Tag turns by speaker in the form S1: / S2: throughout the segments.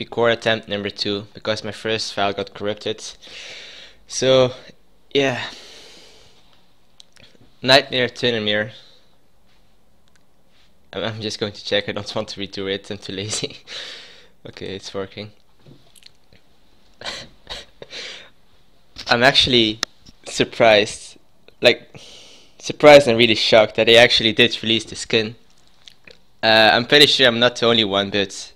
S1: record attempt number 2 because my first file got corrupted. So, yeah. Nightmare Tryndamere. I'm just going to check, I don't want to redo it, I'm too lazy. Okay, it's working. I'm actually surprised, surprised and really shocked that they actually did release the skin. I'm pretty sure I'm not the only one, but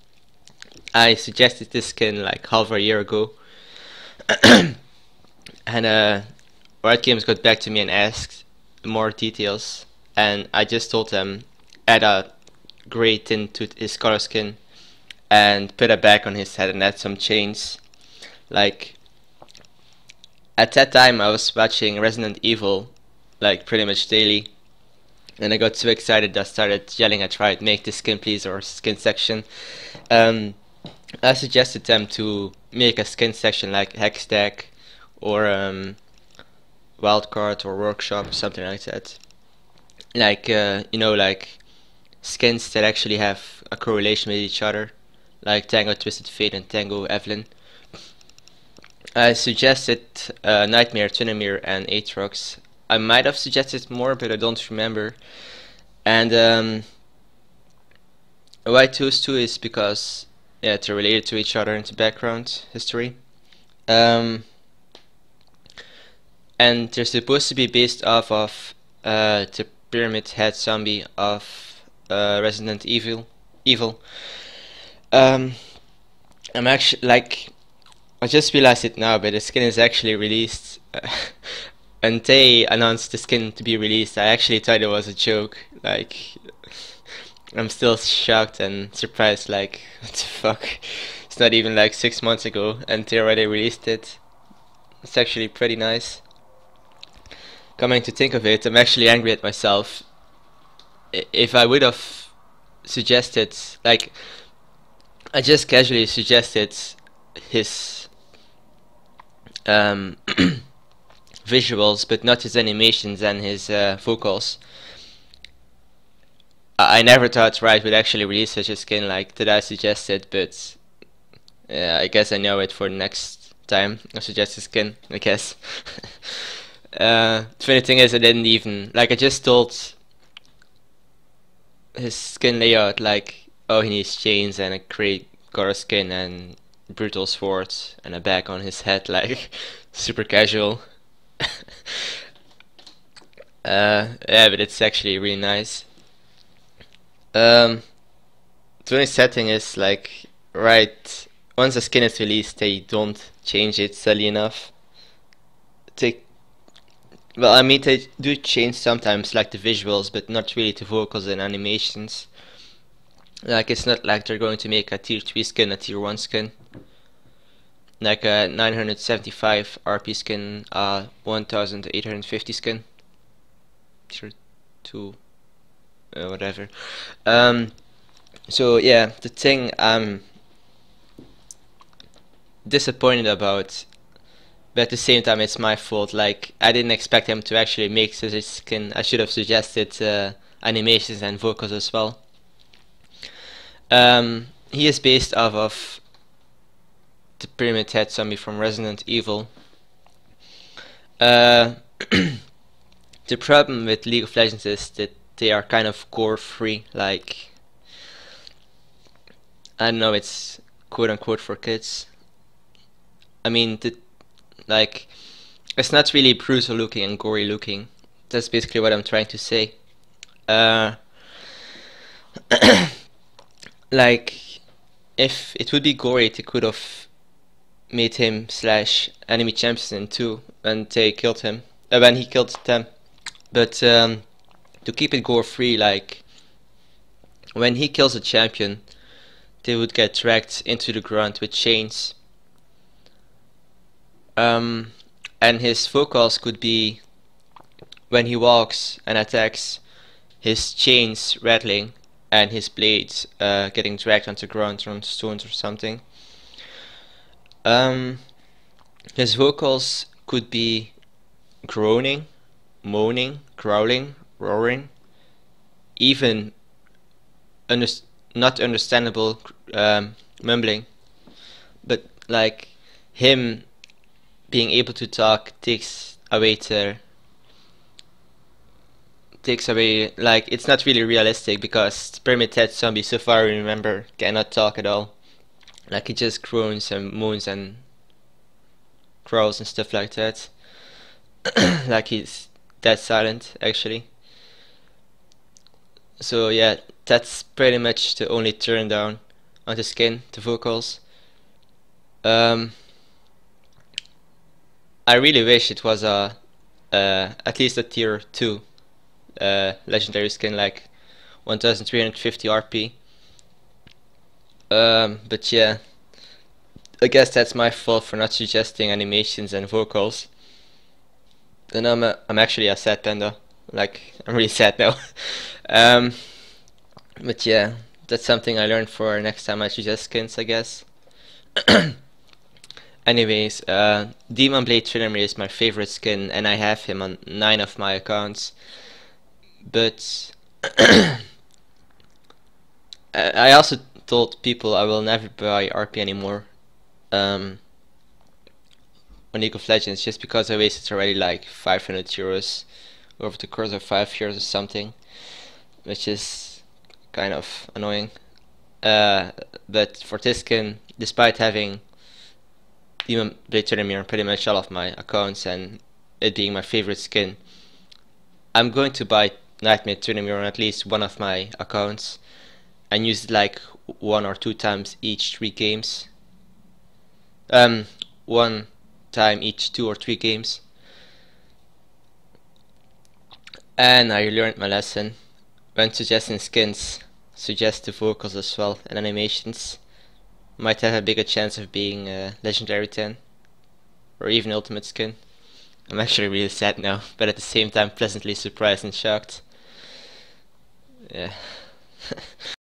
S1: I suggested this skin like half a year ago. And Riotgames got back to me and asked more details, and I just told them add a grey tint to his color skin and put a bag on his head and add some chains. Like, at that time I was watching Resident Evil like pretty much daily, and I got so excited I started yelling at Riot, make the skin please, or skin section. I suggested them to make a skin section like Hextag or Wildcard or Workshop, something like that. Like, you know, like skins that actually have a correlation with each other, like Tango Twisted Fate and Tango Evelyn. I suggested Nightmare, Tryndamere and Aatrox. I might have suggested more, but I don't remember. And why I chose two is because, yeah, they're related to each other in the background history. And they're supposed to be based off of the Pyramid Head Zombie of Resident Evil. I'm actually like, I just realized it now, but the skin is actually released. And they announced the skin to be released. I actually thought it was a joke. Like, I'm still shocked and surprised. Like, what the fuck? It's not even like 6 months ago, and they already released it. It's actually pretty nice. Coming to think of it, I'm actually angry at myself. If I would have suggested, like, I just casually suggested his visuals, but not his animations and his vocals. I never thought Riot would actually release such a skin like that I suggested, but I guess I know it for the next time I suggest a skin, I guess. The funny thing is, I didn't even, like, I just told his skin layout, like, oh, he needs chains and a great color skin and brutal sword and a bag on his head, like, super casual. Yeah, but it's actually really nice. The only sad thing is, like, right, once the skin is released, they don't change it, sadly enough. Well, I mean, they do change sometimes, like the visuals, but not really the vocals and animations. Like, it's not like they're going to make a tier 3 skin a tier 1 skin. Like a 975 RP skin, 1850 skin. Tier 2, whatever. So yeah, the thing I'm disappointed about, but at the same time it's my fault. Like, I didn't expect him to actually make such a skin. I should have suggested animations and vocals as well. He is based off of the Pyramid Head Zombie from Resident Evil. The problem with League of Legends is that they are kind of gore free. Like, I don't know, it's quote unquote for kids. I mean, like, it's not really brutal looking and gory looking. That's basically what I'm trying to say. Like, if it would be gory, they could have made him / enemy champion too, and they killed him when he killed them. But to keep it gore free, like, when he kills a champion, they would get dragged into the ground with chains. And his vocals could be when he walks and attacks, his chains rattling and his blades getting dragged onto the ground on stones or something. His vocals could be groaning, moaning, growling, roaring, even not understandable mumbling. but like him being able to talk takes away, like, it's not really realistic because Pyramid Head Zombie, so far I remember, cannot talk at all. Like, he just groans and moans and growls and stuff like that. Like, he's dead silent actually. So yeah, that's pretty much the only turn down on the skin, the vocals. um I really wish it was a at least a tier 2 legendary skin, like 1350 RP. But yeah, I guess that's my fault for not suggesting animations and vocals. Then I'm actually a sad panda. Like, I'm really sad now. um, but yeah, that's something I learned for next time I suggest skins, I guess. Anyways, Demon Blade Tryndamere is my favorite skin, and I have him on 9 of my accounts. But I also told people I will never buy RP anymore on League of Legends, just because I wasted already like 500 euros over the course of 5 years or something, which is kind of annoying. But for this skin, despite having Demon Blade Tryndamere on pretty much all of my accounts and it being my favorite skin, I'm going to buy Nightmare Tryndamere on at least one of my accounts and use it like 1 or 2 times each 3 games. One time each 2 or 3 games. And I learned my lesson. When suggesting skins, suggest the vocals as well and animations. Might have a bigger chance of being legendary 10 or even ultimate skin. I'm actually really sad now, but at the same time pleasantly surprised and shocked. Yeah.